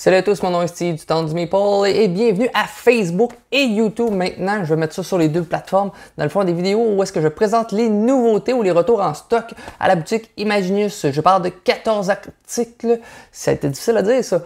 Salut à tous, mon nom est Steve du temps du Maple et bienvenue à Facebook et YouTube. Maintenant, je vais mettre ça sur les deux plateformes. Dans le fond, des vidéos où est-ce que je présente les nouveautés ou les retours en stock à la boutique Imaginius. Je parle de 14 articles, ça a été difficile à dire ça,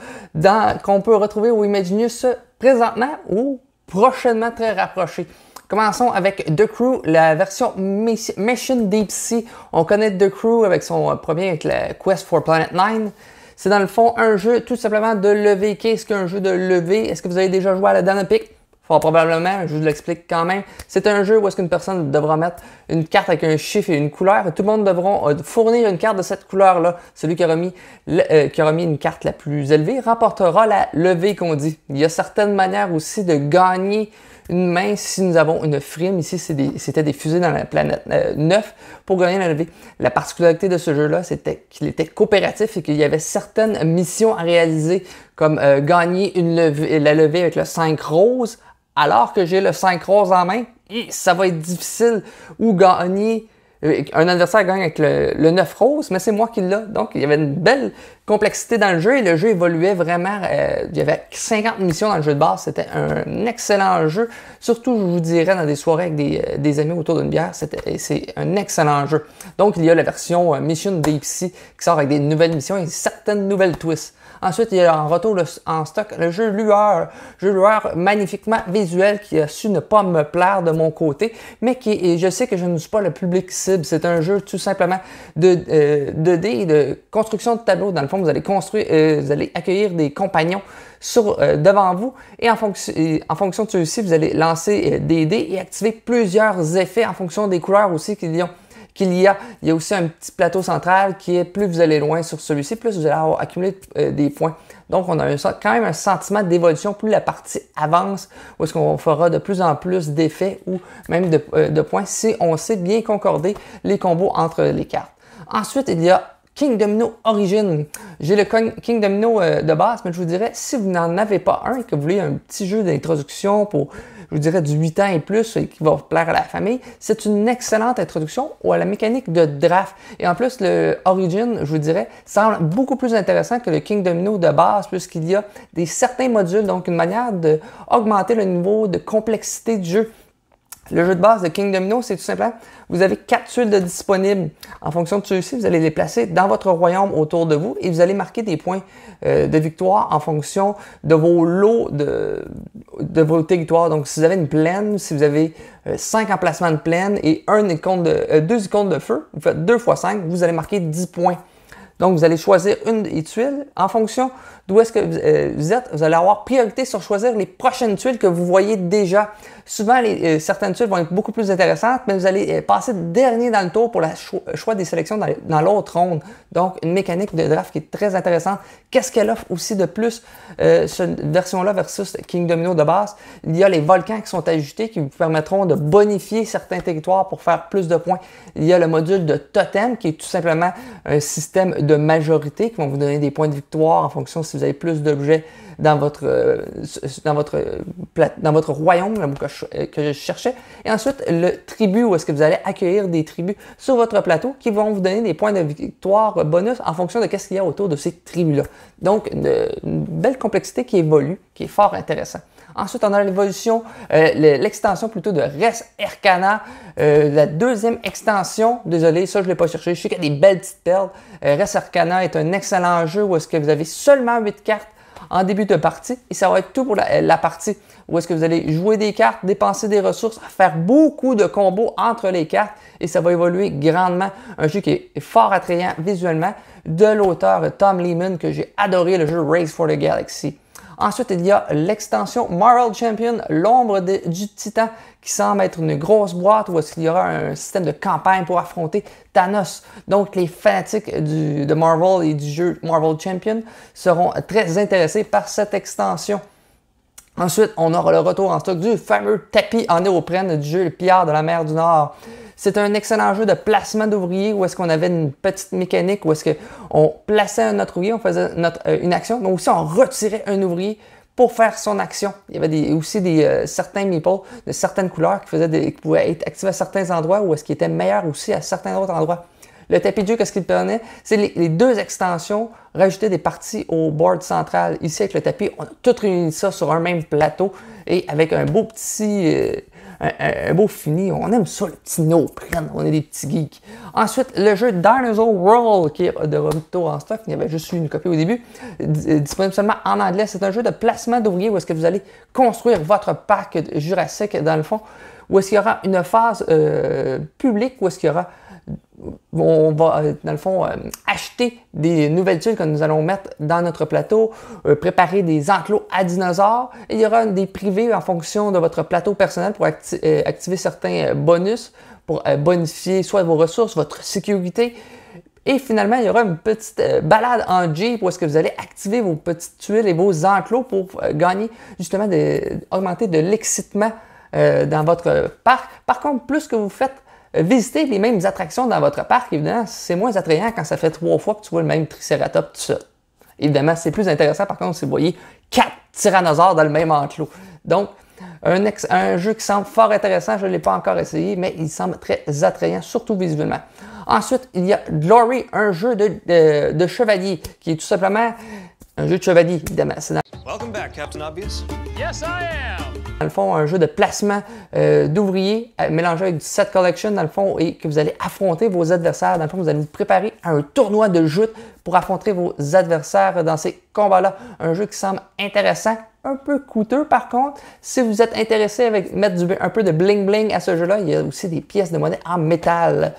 qu'on peut retrouver au Imaginius présentement ou prochainement très rapproché. Commençons avec The Crew, la version Mission Deep Sea. On connaît The Crew avec son premier avec la Quest for Planet 9. C'est dans le fond un jeu tout simplement de levée. Qu'est-ce qu'un jeu de levée? Est-ce que vous avez déjà joué à la Dynamic? Fort probablement, je vous l'explique quand même. C'est un jeu où est-ce qu'une personne devra mettre une carte avec un chiffre et une couleur. Et tout le monde devra fournir une carte de cette couleur-là. Celui qui aura mis une carte la plus élevée remportera la levée qu'on dit. Il y a certaines manières aussi de gagner une main si nous avons une frime. Ici, c'était des fusées dans la planète 9 pour gagner la levée. La particularité de ce jeu-là, c'était qu'il était coopératif et qu'il y avait certaines missions à réaliser, comme gagner la levée avec le 5 rose, alors que j'ai le 5 rose en main, ça va être difficile, ou gagner. Un adversaire gagne avec le 9 rose, mais c'est moi qui l'ai. Donc, il y avait une belle complexité dans le jeu et le jeu évoluait vraiment. Il y avait 50 missions dans le jeu de base. C'était un excellent jeu. Surtout, je vous dirais, dans des soirées avec des amis autour d'une bière, c'est un excellent jeu. Donc, il y a la version Mission Deep Sea qui sort avec des nouvelles missions et certaines nouvelles twists. Ensuite, il y a en retour en stock le jeu Lueur magnifiquement visuel qui a su ne pas me plaire de mon côté, mais je sais que je ne suis pas le public cible. C'est un jeu tout simplement de 2D et de construction de tableaux. Dans le fond, vous allez construire, vous allez accueillir des compagnons devant vous et en fonction de ceux-ci, vous allez lancer des dés et activer plusieurs effets en fonction des couleurs aussi qu'il y a aussi un petit plateau central qui est, plus vous allez loin sur celui-ci, plus vous allez avoir accumulé des points. Donc, on a quand même un sentiment d'évolution. Plus la partie avance, où est-ce qu'on fera de plus en plus d'effets ou même de points si on sait bien concorder les combos entre les cartes. Ensuite, il y a King Domino Origin. J'ai le King Domino de base, mais je vous dirais, si vous n'en avez pas un et que vous voulez un petit jeu d'introduction pour, je vous dirais, du 8 ans et plus et qui va plaire à la famille, c'est une excellente introduction à la mécanique de draft. Et en plus, le Origin, je vous dirais, semble beaucoup plus intéressant que le King Domino de base puisqu'il y a certains modules, donc une manière d'augmenter le niveau de complexité du jeu. Le jeu de base de King Domino, c'est tout simplement, vous avez 4 tuiles de disponibles. En fonction de ceux-ci, vous allez les placer dans votre royaume autour de vous et vous allez marquer des points de victoire en fonction de vos lots de vos territoires. Donc, si vous avez une plaine, si vous avez 5 emplacements de plaine et 2 icônes de feu, vous faites 2 x 5, vous allez marquer 10 points. Donc, vous allez choisir une des tuiles. En fonction d'où est-ce que vous êtes, vous allez avoir priorité sur choisir les prochaines tuiles que vous voyez déjà. Souvent, certaines tuiles vont être beaucoup plus intéressantes, mais vous allez passer dernier dans le tour pour le choix des sélections dans l'autre ronde. Donc, une mécanique de draft qui est très intéressante. Qu'est-ce qu'elle offre aussi de plus, cette version-là versus King Domino de base? Il y a les volcans qui sont ajoutés qui vous permettront de bonifier certains territoires pour faire plus de points. Il y a le module de totem qui est tout simplement un système de majorité qui vont vous donner des points de victoire en fonction si vous avez plus d'objets dans votre royaume que je cherchais. Et ensuite, le tribut, où est-ce que vous allez accueillir des tribus sur votre plateau qui vont vous donner des points de victoire bonus en fonction de ce qu'il y a autour de ces tribus-là. Donc, une belle complexité qui évolue, qui est fort intéressant. Ensuite, on a l'évolution, l'extension plutôt de Res Arcana, la deuxième extension. Désolé, ça je ne l'ai pas cherché. Je sais qu'il y a des belles petites perles. Res Arcana est un excellent jeu où est-ce que vous avez seulement 8 cartes en début de partie et ça va être tout pour la partie où est-ce que vous allez jouer des cartes, dépenser des ressources, faire beaucoup de combos entre les cartes et ça va évoluer grandement. Un jeu qui est fort attrayant visuellement de l'auteur Tom Lehman que j'ai adoré, le jeu Race for the Galaxy. Ensuite, il y a l'extension Marvel Champion, l'ombre du Titan, qui semble être une grosse boîte où est-ce qu'il y aura un système de campagne pour affronter Thanos. Donc, les fanatiques de Marvel et du jeu Marvel Champion seront très intéressés par cette extension. Ensuite, on aura le retour en stock du fameux tapis en néoprène du jeu Le Pillard de la mer du Nord. C'est un excellent jeu de placement d'ouvriers où est-ce qu'on avait une petite mécanique où est-ce qu'on plaçait notre ouvrier, on faisait une action, mais aussi on retirait un ouvrier pour faire son action. Il y avait aussi certains meeples de certaines couleurs qui pouvaient être activés à certains endroits ou est-ce qu'ils étaient meilleurs aussi à certains autres endroits. Le tapis de jeu, qu'est-ce qu'il permet? C'est les deux extensions, rajouter des parties au board central. Ici, avec le tapis, on a tout réuni ça sur un même plateau et avec un beau petit... un beau fini. On aime ça, le petit néoprène. On est des petits geeks. Ensuite, le jeu Dinosaur World, qui est de retour en stock. Il y avait juste eu une copie au début. Disponible seulement en anglais. C'est un jeu de placement d'ouvriers où est-ce que vous allez construire votre parc jurassique, dans le fond. Où est-ce qu'il y aura une phase publique, où est-ce qu'il y aura... On va, dans le fond, acheter des nouvelles tuiles que nous allons mettre dans notre plateau, préparer des enclos à dinosaures. Et il y aura des privés en fonction de votre plateau personnel pour activer certains bonus, pour bonifier soit vos ressources, votre sécurité. Et finalement, il y aura une petite balade en Jeep où est-ce que vous allez activer vos petites tuiles et vos enclos pour gagner, justement, augmenter de l'excitement dans votre parc. Par contre, plus que vous faites visiter les mêmes attractions dans votre parc, évidemment, c'est moins attrayant quand ça fait 3 fois que tu vois le même Triceratops tout seul. Évidemment, c'est plus intéressant par contre si vous voyez 4 tyrannosaures dans le même enclos. Donc, un jeu qui semble fort intéressant, je ne l'ai pas encore essayé, mais il semble très attrayant, surtout visuellement. Ensuite, il y a Glory, un jeu de chevalier, qui est tout simplement un jeu de chevalier, évidemment. Welcome back, Captain Obvious. Yes, I am. Dans le fond, un jeu de placement d'ouvriers mélangé avec du set collection, dans le fond, et que vous allez affronter vos adversaires. Dans le fond, vous allez vous préparer à un tournoi de joute pour affronter vos adversaires dans ces combats-là. Un jeu qui semble intéressant, un peu coûteux par contre. Si vous êtes intéressé avec mettre un peu de bling-bling à ce jeu-là, il y a aussi des pièces de monnaie en métal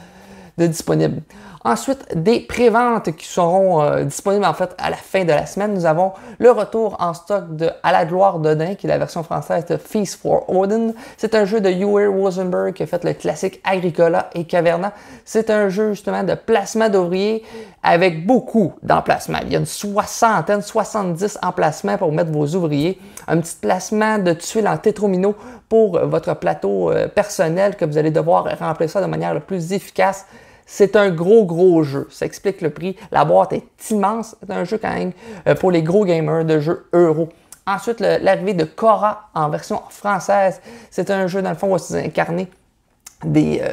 disponibles. Ensuite, des préventes qui seront disponibles en fait à la fin de la semaine. Nous avons le retour en stock de À la gloire d'Odin, qui est la version française de Feast for Odin. C'est un jeu de Uwe Rosenberg qui a fait le classique Agricola et Caverna. C'est un jeu justement de placement d'ouvriers avec beaucoup d'emplacements. Il y a une 70 emplacements pour mettre vos ouvriers. Un petit placement de tuiles en tétromino pour votre plateau personnel que vous allez devoir remplir ça de manière la plus efficace. C'est un gros jeu. Ça explique le prix. La boîte est immense. C'est un jeu quand même pour les gros gamers de jeux euro. Ensuite, l'arrivée de Cora en version française. C'est un jeu dans le fond où vous incarnez des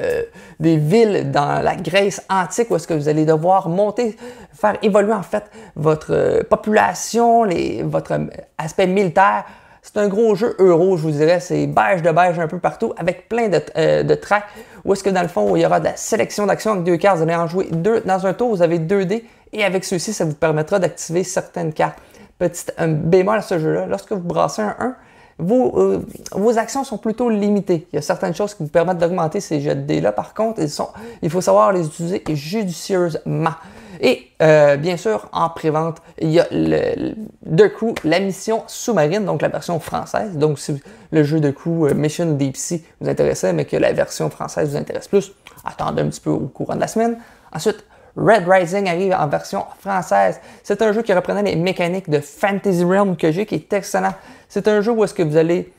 villes dans la Grèce antique où est-ce que vous allez devoir monter, faire évoluer en fait votre population, votre aspect militaire. C'est un gros jeu euro, je vous dirais. C'est beige de beige un peu partout avec plein de tracks. Où est-ce que dans le fond, il y aura de la sélection d'actions avec 2 cartes. Vous allez en jouer 2. Dans un tour, vous avez 2 dés. Et avec ceux-ci, ça vous permettra d'activer certaines cartes. Petit bémol à ce jeu-là. Lorsque vous brassez un 1, vos actions sont plutôt limitées. Il y a certaines choses qui vous permettent d'augmenter ces jets de dés-là. Par contre, il faut savoir les utiliser judicieusement. Et bien sûr, en pré-vente, il y a The Crew, la mission sous-marine, donc la version française. Donc, si le jeu de Crew Mission Deep Sea vous intéressait, mais que la version française vous intéresse plus, attendez un petit peu au courant de la semaine. Ensuite, Red Rising arrive en version française. C'est un jeu qui reprenait les mécaniques de Fantasy Realm que j'ai, qui est excellent. C'est un jeu où est-ce que vous allez,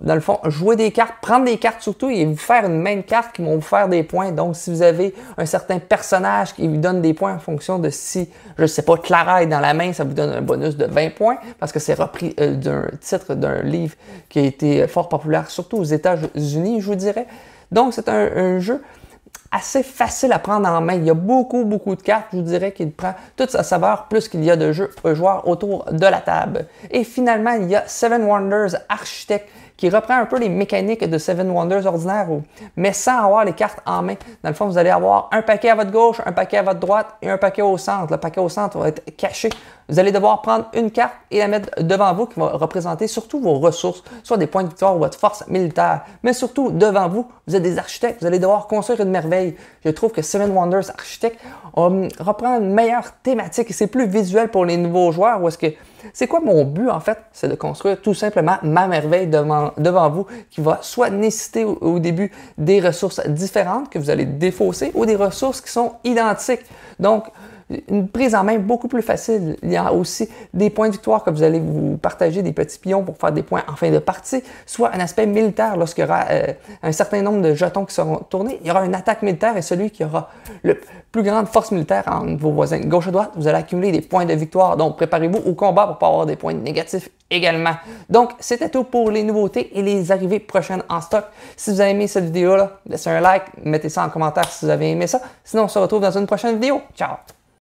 dans le fond, jouer des cartes, prendre des cartes surtout et vous faire une même carte qui vont vous faire des points. Donc, si vous avez un certain personnage qui vous donne des points en fonction de si, je ne sais pas, Clara est dans la main, ça vous donne un bonus de 20 points parce que c'est repris d'un titre d'un livre qui a été fort populaire, surtout aux États-Unis, je vous dirais. Donc, c'est un jeu assez facile à prendre en main. Il y a beaucoup de cartes. Je vous dirais qu'il prend toute sa saveur plus qu'il y a de joueurs autour de la table. Et finalement, il y a Seven Wonders Architect qui reprend un peu les mécaniques de Seven Wonders ordinaire, mais sans avoir les cartes en main. Dans le fond, vous allez avoir un paquet à votre gauche, un paquet à votre droite et un paquet au centre. Le paquet au centre va être caché. Vous allez devoir prendre une carte et la mettre devant vous qui va représenter surtout vos ressources, soit des points de victoire ou votre force militaire. Mais surtout, devant vous, vous êtes des architectes. Vous allez devoir construire une merveille. Je trouve que Seven Wonders Architect reprend une meilleure thématique et c'est plus visuel pour les nouveaux joueurs. Où est-ce que c'est quoi mon but en fait? C'est de construire tout simplement ma merveille devant vous qui va soit nécessiter au début des ressources différentes que vous allez défausser ou des ressources qui sont identiques. Donc, une prise en main beaucoup plus facile. Il y a aussi des points de victoire que vous allez vous partager des petits pions pour faire des points en fin de partie, soit un aspect militaire lorsqu'il y aura un certain nombre de jetons qui seront tournés. Il y aura une attaque militaire et celui qui aura le plus grande force militaire entre vos voisins gauche et droite, vous allez accumuler des points de victoire. Donc, préparez-vous au combat pour pas avoir des points négatifs également. Donc, c'était tout pour les nouveautés et les arrivées prochaines en stock. Si vous avez aimé cette vidéo-là, laissez un like, mettez ça en commentaire si vous avez aimé ça. Sinon, on se retrouve dans une prochaine vidéo. Ciao!